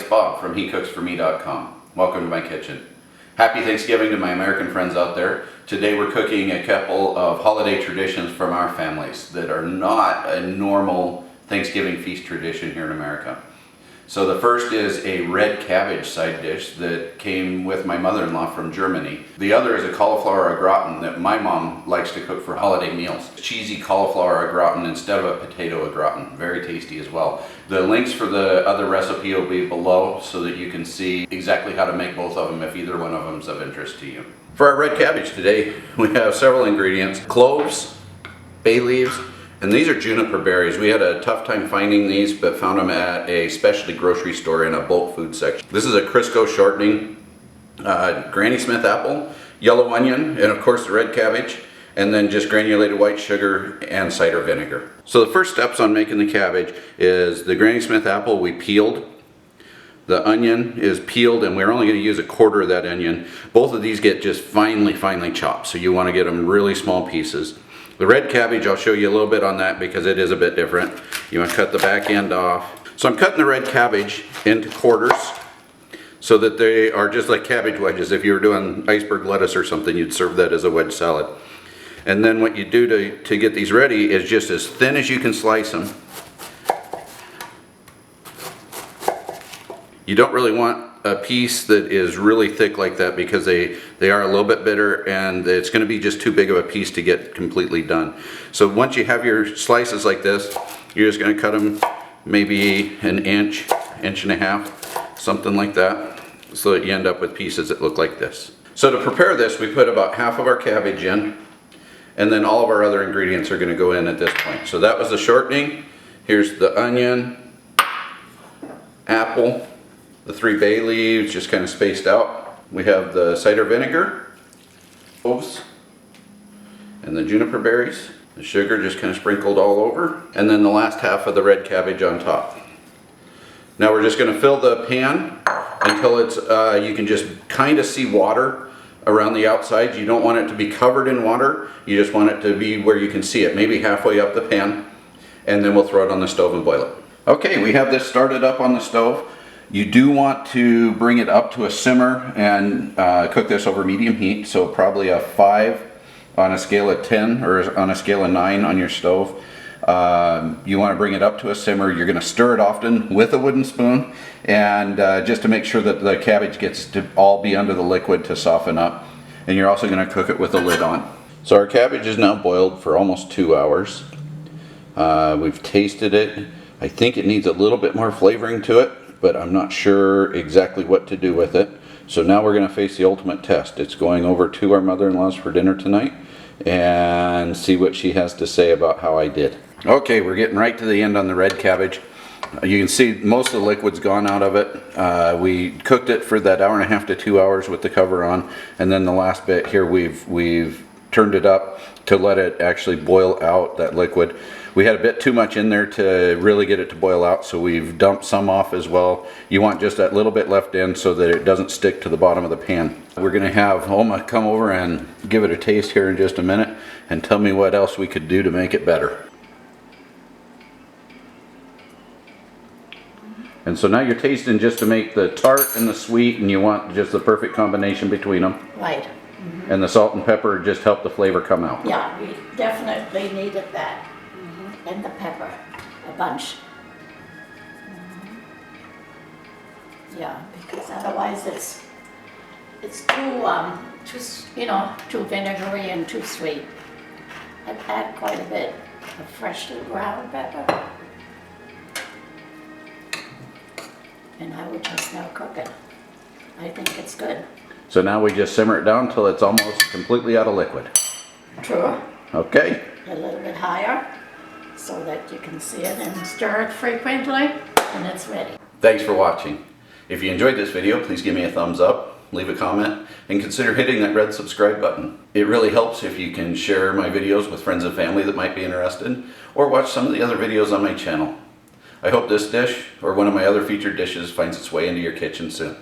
it's Bob from HeCooksForMe.com. Welcome to my kitchen. Happy Thanksgiving to my American friends out there. Today we're cooking a couple of holiday traditions from our families that are not a normal Thanksgiving feast tradition here in America. So the first is a red cabbage side dish that came with my mother-in-law from Germany. The other is a cauliflower au gratin that my mom likes to cook for holiday meals. Cheesy cauliflower au gratin instead of a potato au gratin. Very tasty as well. The links for the other recipe will be below so that you can see exactly how to make both of them if either one of them is of interest to you. For our red cabbage today, we have several ingredients: cloves, bay leaves, and these are juniper berries. We had a tough time finding these, but found them at a specialty grocery store in a bulk food section. This is a Crisco shortening, Granny Smith apple, yellow onion, and of course the red cabbage, and then just granulated white sugar and cider vinegar. So the first steps on making the cabbage is the Granny Smith apple we peeled. The onion is peeled, and we're only going to use 1/4 of that onion. Both of these get just finely chopped, so you want to get them really small pieces. The red cabbage, I'll show you a little bit on that because it is a bit different. You want to cut the back end off. So I'm cutting the red cabbage into quarters so that they are just like cabbage wedges. If you were doing iceberg lettuce or something, you'd serve that as a wedge salad. And then what you do to get these ready is just as thin as you can slice them. You don't really want a piece that is really thick like that because they are a little bit bitter, and it's going to be just too big of a piece to get completely done. So once you have your slices like this, you're just going to cut them maybe an inch, inch and a half, something like that, so that you end up with pieces that look like this. So to prepare this, we put about half of our cabbage in, and then all of our other ingredients are going to go in at this point. So that was the shortening. Here's the onion, apple, the 3 bay leaves just kind of spaced out. We have the cider vinegar, cloves, and the juniper berries. The sugar just kind of sprinkled all over. And then the last half of the red cabbage on top. Now we're just going to fill the pan until it's, you can just kind of see water around the outside. You don't want it to be covered in water. You just want it to be where you can see it, maybe halfway up the pan. And then we'll throw it on the stove and boil it. Okay, we have this started up on the stove. You do want to bring it up to a simmer and cook this over medium heat, so probably a 5 on a scale of 10 or on a scale of 9 on your stove. You want to bring it up to a simmer. You're going to stir it often with a wooden spoon, and just to make sure that the cabbage gets to all be under the liquid to soften up. And you're also going to cook it with the lid on. So our cabbage is now boiled for almost 2 hours. We've tasted it. I think it needs a little bit more flavoring to it, but I'm not sure exactly what to do with it. So now we're going to face the ultimate test. It's going over to our mother-in-law's for dinner tonight and see what she has to say about how I did. Okay, we're getting right to the end on the red cabbage. You can see most of the liquid's gone out of it. We cooked it for that 1.5 to 2 hours with the cover on, and then the last bit here we've turned it up to let it actually boil out that liquid. We had a bit too much in there to really get it to boil out, so we've dumped some off as well. You want just that little bit left in so that it doesn't stick to the bottom of the pan. We're going to have Oma come over and give it a taste here in just a minute and tell me what else we could do to make it better. And so now you're tasting just to make the tart and the sweet, and you want just the perfect combination between them. Right. Mm-hmm. And the salt and pepper just help the flavor come out. Yeah, we definitely needed that. And the pepper, a bunch. Yeah, because otherwise it's too vinegary and too sweet. I've had quite a bit of freshly ground pepper, and I would just now cook it. I think it's good. So now we just simmer it down till it's almost completely out of liquid. True. Okay. A little bit higher, so that you can see it and stir it frequently, and it's ready. Thanks for watching. If you enjoyed this video, please give me a thumbs up, leave a comment, and consider hitting that red subscribe button. It really helps if you can share my videos with friends and family that might be interested, or watch some of the other videos on my channel. I hope this dish, or one of my other featured dishes, finds its way into your kitchen soon.